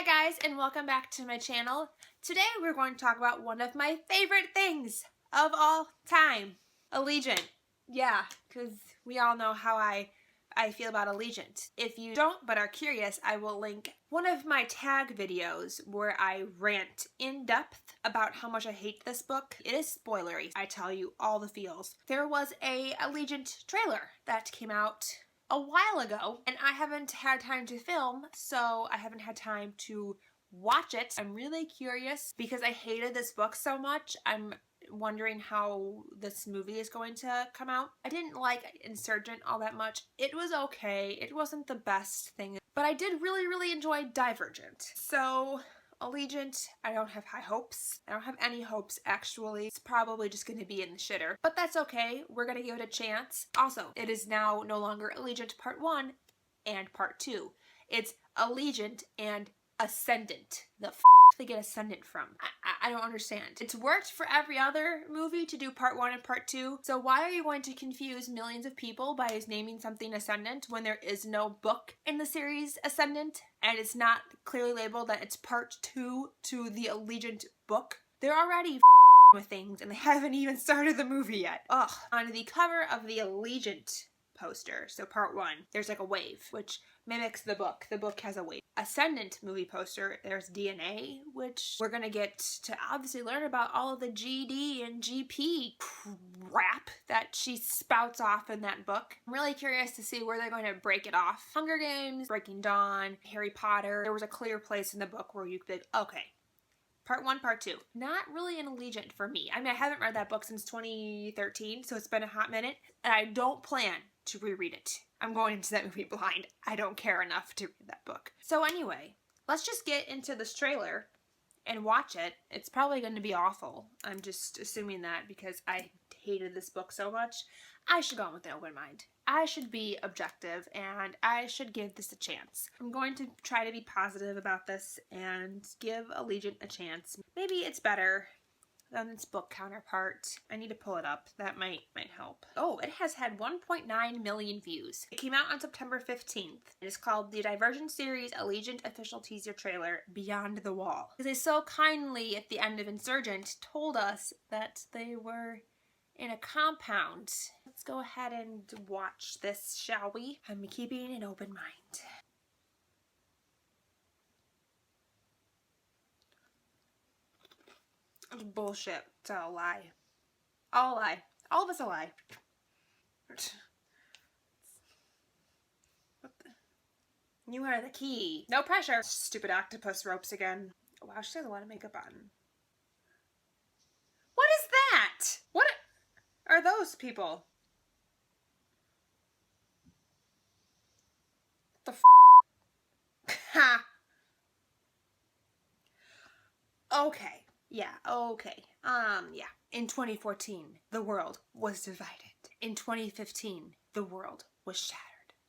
Hi guys, and welcome back to my channel. Today we're going to talk about one of my favorite things of all time, Allegiant. Yeah, because we all know how I feel about Allegiant. If you don't but are curious, I will link one of my tag videos where I rant in depth about how much I hate this book. It is spoilery. I tell you all the feels. There was a Allegiant trailer that came out a while ago, and I haven't had time to film, so I haven't had time to watch it. I'm really curious because I hated this book so much. I'm wondering how this movie is going to come out. I didn't like Insurgent all that much. It was okay. It wasn't the best thing, but I did really enjoy Divergent. So Allegiant, I don't have high hopes. I don't have any hopes, actually. It's probably just going to be in the shitter, but that's okay. We're going to give it a chance. Also, it is now no longer Allegiant Part 1 and Part 2. It's Allegiant and Ascendant. The f they get Ascendant from? I don't understand. It's worked for every other movie to do Part 1 and Part 2, so why are you going to confuse millions of people by naming something Ascendant when there is no book in the series Ascendant, and it's not clearly labeled that it's Part 2 to the Allegiant book? They're already with things, and they haven't even started the movie yet. Ugh. On the cover of the Allegiant poster, so Part 1, there's like a wave, which mimics the book. The book has a wave. Ascendant movie poster, there's DNA, which we're gonna get to obviously learn about all of the GD and GP crap that she spouts off in that book. I'm really curious to see where they're going to break it off. Hunger Games, Breaking Dawn, Harry Potter, there was a clear place in the book where you could, okay, Part 1, Part 2. Not really an Allegiant for me. I mean, I haven't read that book since 2013, so it's been a hot minute, and I don't plan to reread it. I'm going into that movie blind. I don't care enough to read that book. So anyway, let's just get into this trailer and watch it. It's probably going to be awful. I'm just assuming that because I hated this book so much. I should go in with an open mind. I should be objective and I should give this a chance. I'm going to try to be positive about this and give Allegiant a chance. Maybe it's better than its book counterpart. I need to pull it up. That might help. Oh, it has had 1.9 million views. It came out on September 15th. It is called the Divergent Series Allegiant Official Teaser Trailer Beyond the Wall. Because they so kindly at the end of Insurgent told us that they were in a compound. Let's go ahead and watch this, shall we? I'm keeping an open mind. It's bullshit. It's all a lie. All a lie. All of it's a lie. What the? You are the key. No pressure. Stupid octopus ropes again. Wow, she has a lot of makeup on. What is that? What are those people? The f? Ha. Okay. Yeah, okay. Yeah. In 2014, the world was divided. In 2015, the world was shattered.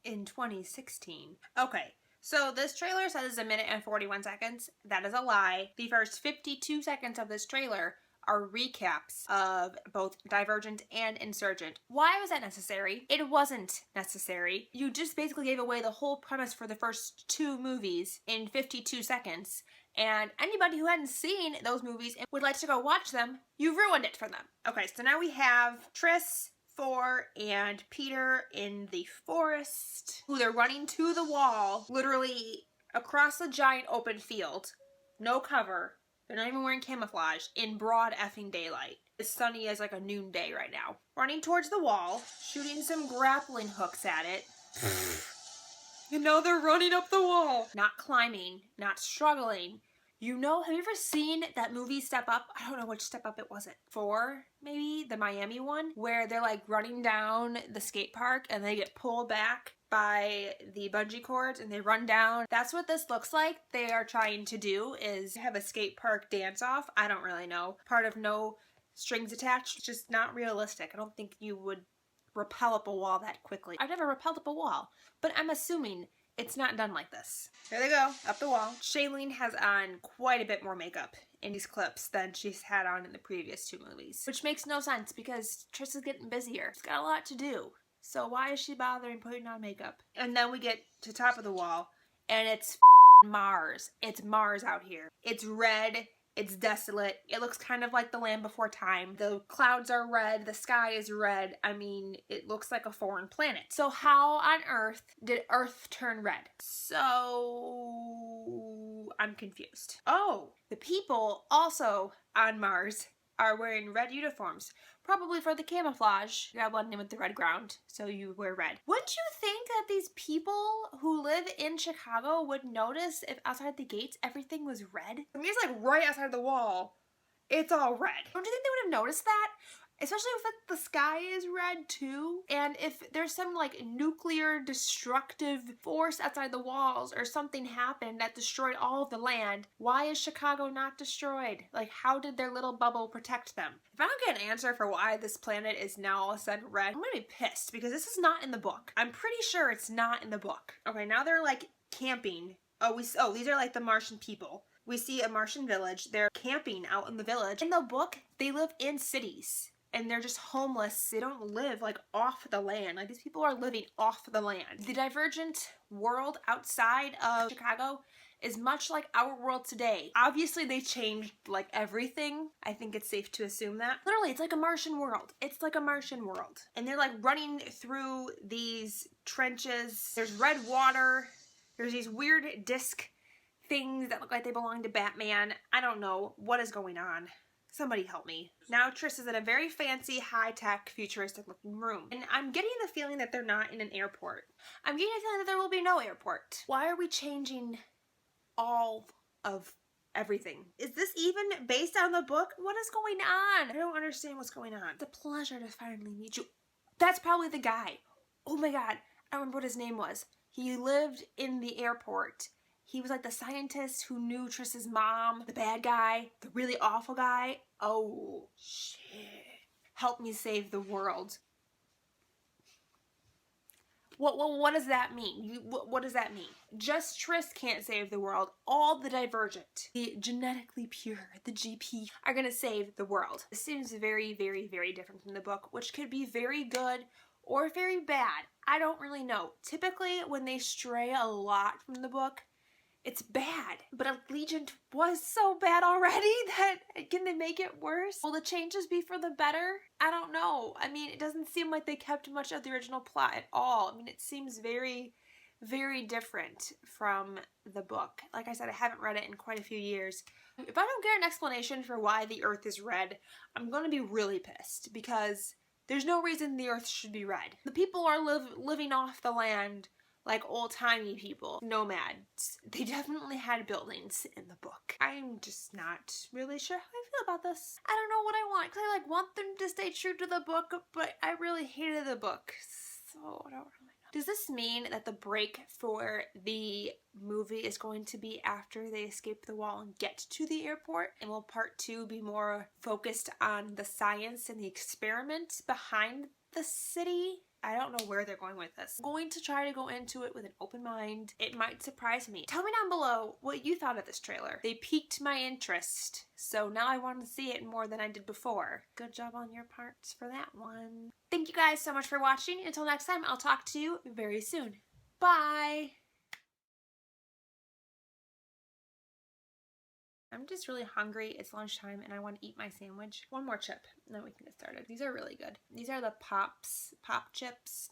In 2016. Okay, so this trailer says it's 1 minute and 41 seconds. That is a lie. The first 52 seconds of this trailer are recaps of both Divergent and Insurgent. Why was that necessary? It wasn't necessary. You just basically gave away the whole premise for the first 2 movies in 52 seconds. And anybody who hadn't seen those movies and would like to go watch them, you ruined it for them. Okay, so now we have Triss, Thor, and Peter in the forest, who they're running to the wall, literally across a giant open field. No cover. They're not even wearing camouflage in broad effing daylight. It's sunny as like a noonday right now. Running towards the wall, shooting some grappling hooks at it. You know they're running up the wall. Not climbing, not struggling. You know, have you ever seen that movie Step Up? I don't know which Step Up it was. 4, maybe? The Miami one? Where they're like running down the skate park and they get pulled back by the bungee cords and they run down. That's what this looks like. They are trying to do is have a skate park dance off. I don't really know. Part of no strings attached. It's just not realistic. I don't think you would rappel up a wall that quickly. I've never rappelled up a wall, but I'm assuming it's not done like this. There they go, up the wall. Shailene has on quite a bit more makeup in these clips than she's had on in the previous 2 movies, which makes no sense because Triss is getting busier. She's got a lot to do. So why is she bothering putting on makeup? And then we get to top of the wall and it's Mars. It's Mars out here. It's red. It's desolate. It looks kind of like the Land Before Time. The clouds are red. The sky is red. I mean, it looks like a foreign planet. So how on earth did Earth turn red? So I'm confused. Oh, the people also on Mars are wearing red uniforms. Probably for the camouflage. You're blending in with the red ground, so you wear red. Wouldn't you think that these people who live in Chicago would notice if outside the gates everything was red? I mean, it's like right outside the wall. It's all red. Don't you think they would have noticed that? Especially if the sky is red too. And if there's some like nuclear destructive force outside the walls or something happened that destroyed all of the land, why is Chicago not destroyed? Like, how did their little bubble protect them? If I don't get an answer for why this planet is now all of a sudden red, I'm gonna be pissed because this is not in the book. I'm pretty sure it's not in the book. Okay, now they're like camping. Oh, these are like the Martian people. We see a Martian village. They're camping out in the village. In the book, they live in cities. And they're just homeless. They don't live like off the land. Like, these people are living off the land. The divergent world outside of Chicago is much like our world today. Obviously they changed like everything. I think it's safe to assume that. Literally, it's like a Martian world. It's like a Martian world. And they're like running through these trenches. There's red water. There's these weird disc things that look like they belong to Batman. I don't know what is going on. Somebody help me. Now Triss is in a very fancy, high-tech, futuristic looking room. And I'm getting the feeling that they're not in an airport. I'm getting the feeling that there will be no airport. Why are we changing all of everything? Is this even based on the book? What is going on? I don't understand what's going on. It's a pleasure to finally meet you. That's probably the guy. Oh my god. I don't remember what his name was. He lived in the airport. He was like the scientist who knew Triss's mom, the bad guy, the really awful guy. Oh, shit. Help me save the world. What does that mean? What does that mean? Just Triss can't save the world. All the Divergent, the genetically pure, the GP, are gonna save the world. This seems very, very, very different from the book, which could be very good or very bad. I don't really know. Typically, when they stray a lot from the book, it's bad, but Allegiant was so bad already that can they make it worse? Will the changes be for the better? I don't know. I mean, it doesn't seem like they kept much of the original plot at all. I mean, it seems very, very different from the book. Like I said, I haven't read it in quite a few years. If I don't get an explanation for why the earth is red, I'm gonna be really pissed because there's no reason the earth should be red. The people are living off the land like old-timey people, nomads. They definitely had buildings in the book. I'm just not really sure how I feel about this. I don't know what I want, because I like want them to stay true to the book, but I really hated the book, so I don't really know. Does this mean that the break for the movie is going to be after they escape the wall and get to the airport? And will part 2 be more focused on the science and the experiment behind the city? I don't know where they're going with this. I'm going to try to go into it with an open mind. It might surprise me. Tell me down below what you thought of this trailer. They piqued my interest, so now I want to see it more than I did before. Good job on your parts for that one. Thank you guys so much for watching. Until next time, I'll talk to you very soon. Bye! I'm just really hungry. It's lunchtime and I want to eat my sandwich. One more chip and then we can get started. These are really good. These are the Pop Chips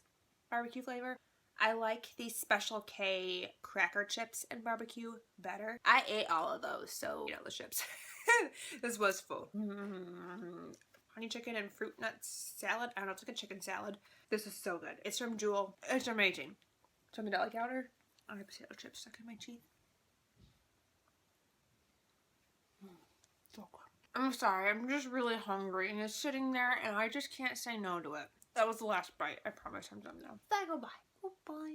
barbecue flavor. I like these Special K cracker chips and barbecue better. I ate all of those, so you know the chips. This was full. Honey chicken and fruit nuts salad. I don't know, it's like a chicken salad. This is so good. It's from Jewel. It's amazing. Some deli powder. I have potato chips stuck in my teeth. So good. I'm sorry, I'm just really hungry and it's sitting there and I just can't say no to it. That was the last bite. I promise I'm done now. Bye, goodbye. Goodbye.